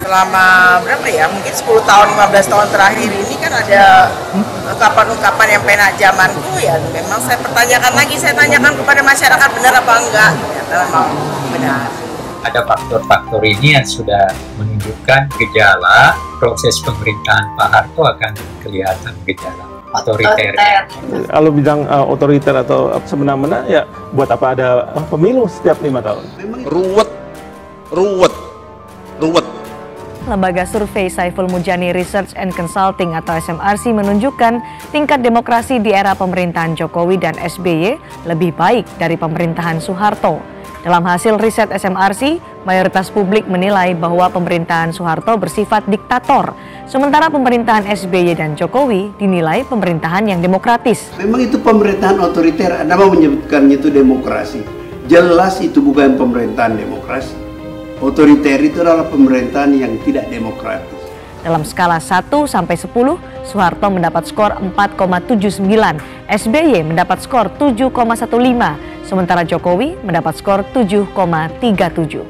selama berapa ya, mungkin 10 tahun, 15 tahun terakhir ini kan ada ungkapan-ungkapan yang penak zamanku ya. Memang saya pertanyakan lagi, saya tanyakan kepada masyarakat benar apa enggak, ternyata memang benar. Ada faktor-faktor ini yang sudah menunjukkan gejala proses pemerintahan Pak Harto akan kelihatan gejala otoriter. Kalau bilang otoriter atau semena-mena, ya buat apa ada pemilu setiap 5 tahun? Ruwet. Lembaga survei Saiful Mujani Research and Consulting atau SMRC menunjukkan tingkat demokrasi di era pemerintahan Jokowi dan SBY lebih baik dari pemerintahan Soeharto. Dalam hasil riset SMRC, mayoritas publik menilai bahwa pemerintahan Soeharto bersifat diktator, sementara pemerintahan SBY dan Jokowi dinilai pemerintahan yang demokratis. Memang itu pemerintahan otoriter, Anda mau menyebutkannya itu demokrasi. Jelas itu bukan pemerintahan demokrasi. Otoriter itu adalah pemerintahan yang tidak demokratis. Dalam skala 1 sampai 10, Soeharto mendapat skor 4,79, SBY mendapat skor 7,15, sementara Jokowi mendapat skor 7,37.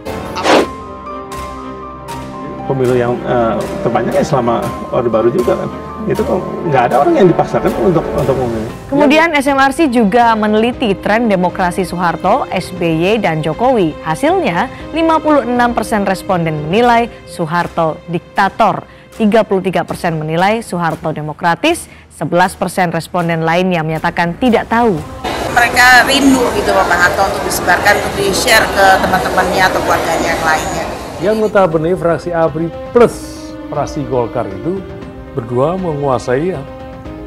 Pemilu yang terbanyak selama Orde Baru juga kan. Itu nggak ada orang yang dipaksakan untuk memilih. Kemudian SMRC juga meneliti tren demokrasi Soeharto, SBY, dan Jokowi. Hasilnya 56% responden menilai Soeharto diktator, 33% menilai Soeharto demokratis, 11% responden lainnya menyatakan tidak tahu. Mereka rindu gitu Pak Harto untuk disebarkan, untuk di-share ke teman-temannya atau keluarganya yang lainnya. Yang notabene fraksi ABRI plus fraksi Golkar itu berdua menguasai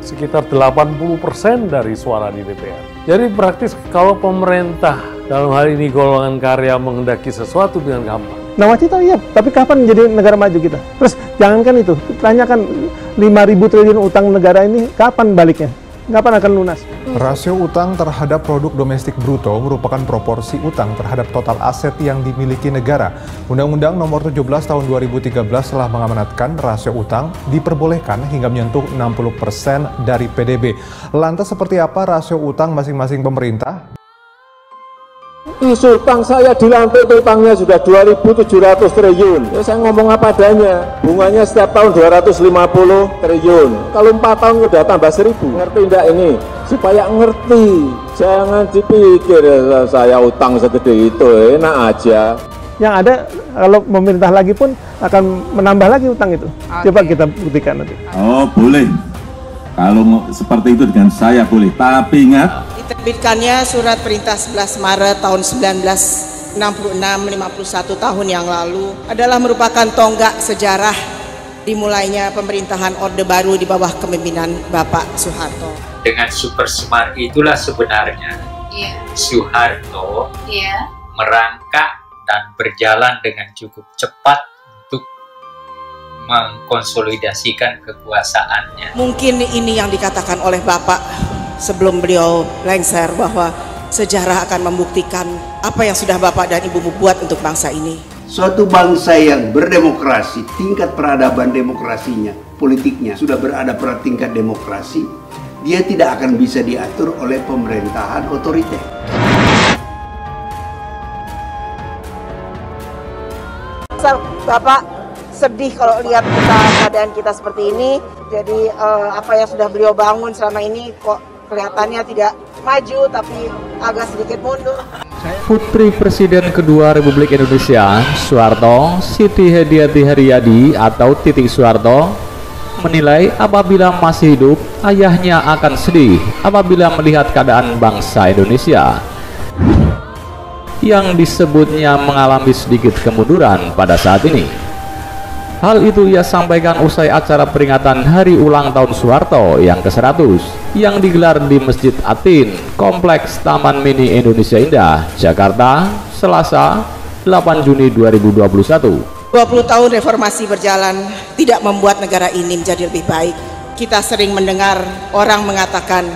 sekitar 80% dari suara di DPR. Jadi praktis kalau pemerintah dalam hal ini golongan karya menghendaki sesuatu dengan gampang. Nawacita iya, tapi kapan menjadi negara maju kita? Terus jangankan itu, tanyakan 5.000 triliun utang negara ini kapan baliknya? Kapan akan lunas? Rasio utang terhadap produk domestik bruto merupakan proporsi utang terhadap total aset yang dimiliki negara. Undang-Undang Nomor 17 Tahun 2013 telah mengamanatkan rasio utang diperbolehkan hingga menyentuh 60% dari PDB. Lantas seperti apa rasio utang masing-masing pemerintah? Isu utang saya di lantai utangnya sudah 2.700 triliun. Ya saya ngomong apa adanya. Bunganya setiap tahun 250 triliun. Kalau 4 tahun udah tambah 1.000. Ngerti enggak ini? Supaya ngerti. Jangan dipikir saya utang segede itu. Enak aja. Yang ada kalau pemerintah lagi pun akan menambah lagi utang itu. Coba kita buktikan nanti. Oh boleh. Kalau seperti itu dengan saya boleh. Tapi ingat, diterbitkannya surat perintah 11 Maret tahun 1966, 51 tahun yang lalu adalah merupakan tonggak sejarah dimulainya pemerintahan Orde Baru di bawah kepemimpinan Bapak Soeharto. Dengan super smart itulah sebenarnya Soeharto merangkak dan berjalan dengan cukup cepat untuk mengkonsolidasikan kekuasaannya. Mungkin ini yang dikatakan oleh Bapak sebelum beliau lengser, bahwa sejarah akan membuktikan apa yang sudah Bapak dan Ibu buat untuk bangsa ini. Suatu bangsa yang berdemokrasi, tingkat peradaban demokrasinya, politiknya sudah berada pada tingkat demokrasi, dia tidak akan bisa diatur oleh pemerintahan otoriter. Bapak sedih kalau lihat keadaan kita seperti ini. Jadi apa yang sudah beliau bangun selama ini kok kelihatannya tidak maju, tapi agak sedikit mundur. Putri Presiden kedua Republik Indonesia, Soeharto, Siti Hediati Haryadi atau Titik Soeharto, menilai apabila masih hidup, ayahnya akan sedih apabila melihat keadaan bangsa Indonesia yang disebutnya mengalami sedikit kemunduran pada saat ini. Hal itu ia sampaikan usai acara peringatan Hari Ulang Tahun Soeharto yang ke-100 yang digelar di Masjid Atin, Kompleks Taman Mini Indonesia Indah, Jakarta, Selasa, 8 Juni 2021. 20 tahun reformasi berjalan tidak membuat negara ini menjadi lebih baik. Kita sering mendengar orang mengatakan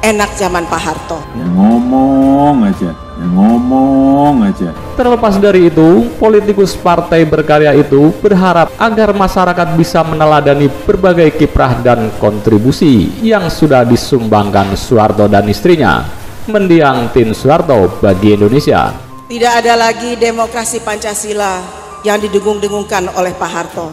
enak zaman Pak Harto. ya ngomong aja. Terlepas dari itu, politikus partai berkarya itu berharap agar masyarakat bisa meneladani berbagai kiprah dan kontribusi yang sudah disumbangkan Soeharto dan istrinya, mendiang Tin Soeharto bagi Indonesia. Tidak ada lagi demokrasi Pancasila yang didengung-dengungkan oleh Pak Harto.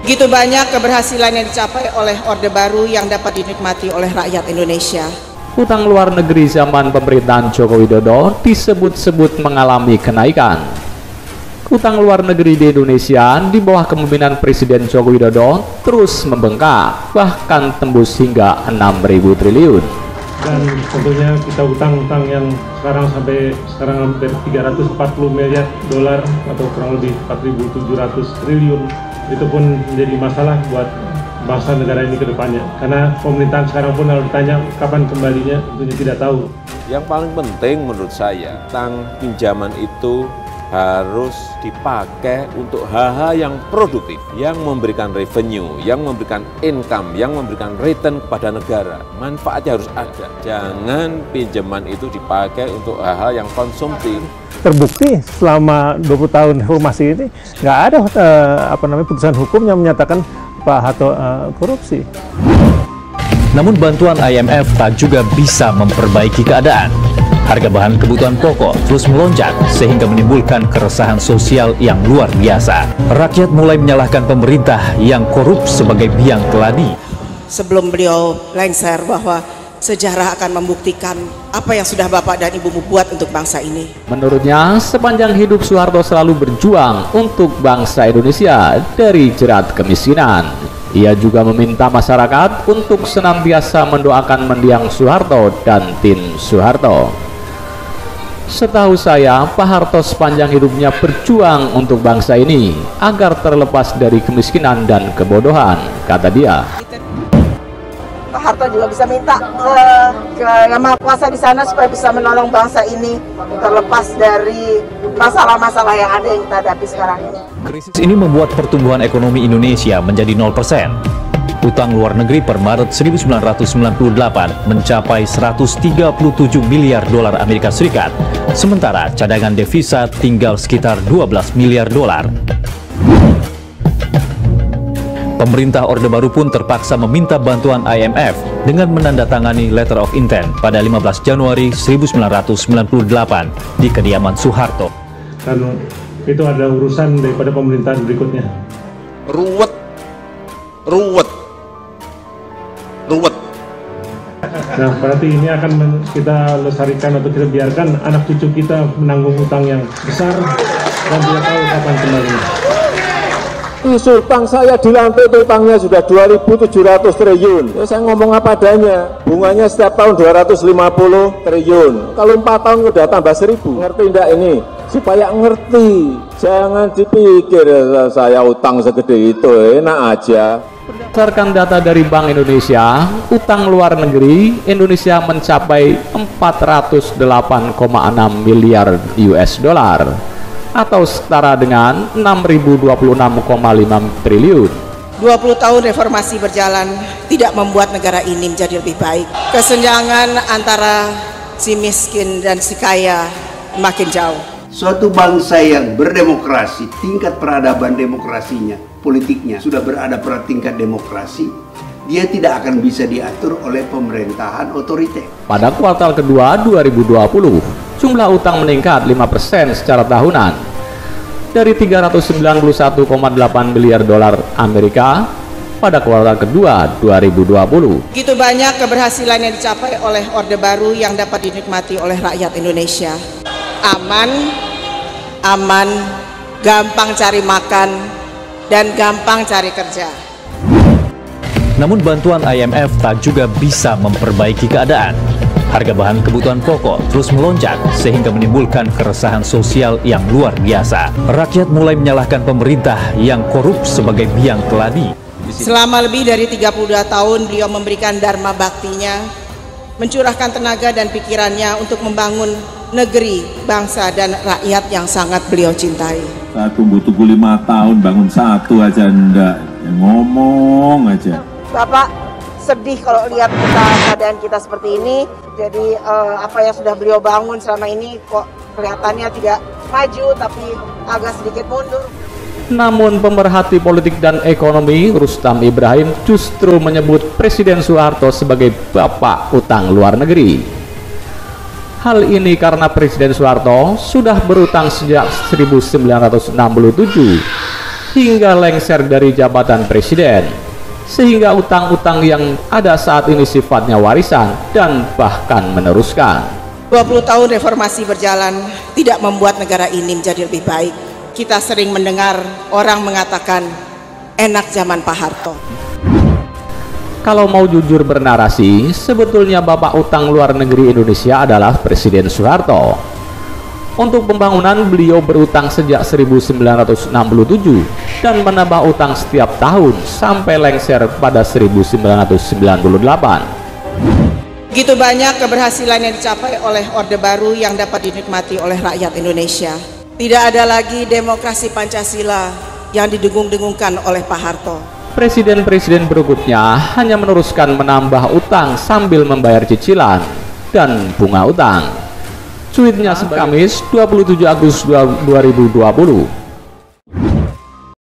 Begitu banyak keberhasilan yang dicapai oleh Orde Baru yang dapat dinikmati oleh rakyat Indonesia. Utang luar negeri zaman pemerintahan Joko Widodo disebut-sebut mengalami kenaikan. Utang luar negeri di Indonesia di bawah kepemimpinan Presiden Joko Widodo terus membengkak, bahkan tembus hingga 6.000 triliun. Dan tentunya kita utang-utang yang sampai sekarang hampir 340 miliar dolar atau kurang lebih 4.700 triliun, itu pun menjadi masalah buat bangsa negara ini ke depannya. Karena pemerintahan sekarang pun kalau ditanya kapan kembalinya, tentunya tidak tahu. Yang paling penting menurut saya, utang pinjaman itu harus dipakai untuk hal-hal yang produktif, yang memberikan revenue, yang memberikan income, yang memberikan return kepada negara. Manfaatnya harus ada. Jangan pinjaman itu dipakai untuk hal-hal yang konsumtif. Terbukti selama 20 tahun reformasi ini nggak ada putusan hukum yang menyatakan Pak Harto korupsi. Namun bantuan IMF tak juga bisa memperbaiki keadaan. Harga bahan kebutuhan pokok terus melonjak sehingga menimbulkan keresahan sosial yang luar biasa. Rakyat mulai menyalahkan pemerintah yang korup sebagai biang keladi. Sebelum beliau lengser bahwa sejarah akan membuktikan apa yang sudah Bapak dan Ibu buat untuk bangsa ini. Menurutnya, sepanjang hidup Soeharto selalu berjuang untuk bangsa Indonesia dari jerat kemiskinan. Ia juga meminta masyarakat untuk senantiasa mendoakan mendiang Soeharto dan tim Soeharto. Setahu saya, Pak Harto sepanjang hidupnya berjuang untuk bangsa ini agar terlepas dari kemiskinan dan kebodohan, kata dia. Pak Harto juga bisa minta ke Yang Maha Kuasa di sana supaya bisa menolong bangsa ini terlepas dari masalah-masalah yang ada yang kita hadapi sekarang ini. Krisis ini membuat pertumbuhan ekonomi Indonesia menjadi 0%. Utang luar negeri per Maret 1998 mencapai 137 miliar dolar Amerika Serikat, sementara cadangan devisa tinggal sekitar 12 miliar dolar. Pemerintah Orde Baru pun terpaksa meminta bantuan IMF dengan menandatangani Letter of Intent pada 15 Januari 1998 di kediaman Soeharto. Dan itu ada urusan daripada pemerintahan berikutnya. Ruwet. Nah, berarti ini akan kita lestarikan atau kita biarkan anak cucu kita menanggung utang yang besar dan tidak tahu kapan kembalinya. Isu utang saya di lantai itu utangnya sudah 2.700 triliun. Ya, saya ngomong apa adanya. Bunganya setiap tahun 250 triliun. Kalau 4 tahun udah tambah 1.000. Ngerti enggak ini? Supaya ngerti. Jangan dipikir saya utang segede itu, enak aja. Berdasarkan data dari Bank Indonesia, utang luar negeri Indonesia mencapai 408,6 miliar US dollar atau setara dengan 6.026,5 triliun. 20 tahun reformasi berjalan tidak membuat negara ini menjadi lebih baik. Kesenjangan antara si miskin dan si kaya makin jauh. Suatu bangsa yang berdemokrasi, tingkat peradaban demokrasinya, politiknya sudah berada pada tingkat demokrasi, dia tidak akan bisa diatur oleh pemerintahan otoriter. Pada kuartal kedua 2020, jumlah utang meningkat 5% secara tahunan dari 391,8 miliar dolar Amerika pada kuartal kedua 2020. Begitu banyak keberhasilan yang dicapai oleh Orde Baru yang dapat dinikmati oleh rakyat Indonesia. Aman, gampang cari makan, dan gampang cari kerja. Namun bantuan IMF tak juga bisa memperbaiki keadaan. Harga bahan kebutuhan pokok terus melonjak sehingga menimbulkan keresahan sosial yang luar biasa. Rakyat mulai menyalahkan pemerintah yang korup sebagai biang keladi. Selama lebih dari 32 tahun beliau memberikan dharma baktinya, mencurahkan tenaga dan pikirannya untuk membangun negeri, bangsa, dan rakyat yang sangat beliau cintai. Saya tunggu 5 tahun bangun satu aja enggak, ya ngomong aja. Bapak sedih kalau lihat keadaan kita seperti ini. Jadi apa yang sudah beliau bangun selama ini kok kelihatannya tidak maju tapi agak sedikit mundur. Namun pemerhati politik dan ekonomi Rustam Ibrahim justru menyebut Presiden Soeharto sebagai bapak utang luar negeri. Hal ini karena Presiden Soeharto sudah berutang sejak 1967 hingga lengser dari jabatan presiden, sehingga utang-utang yang ada saat ini sifatnya warisan dan bahkan meneruskan. 20 tahun reformasi berjalan tidak membuat negara ini menjadi lebih baik. Kita sering mendengar orang mengatakan enak zaman Pak Harto. Kalau mau jujur bernarasi, sebetulnya bapak utang luar negeri Indonesia adalah Presiden Soeharto. Untuk pembangunan beliau berutang sejak 1967 dan menambah utang setiap tahun sampai lengser pada 1998. Begitu banyak keberhasilan yang dicapai oleh Orde Baru yang dapat dinikmati oleh rakyat Indonesia. Tidak ada lagi demokrasi Pancasila yang didengung-dengungkan oleh Pak Harto. Presiden-presiden berikutnya hanya meneruskan menambah utang sambil membayar cicilan dan bunga utang. Cuitnya Kamis 27 Agustus 2020.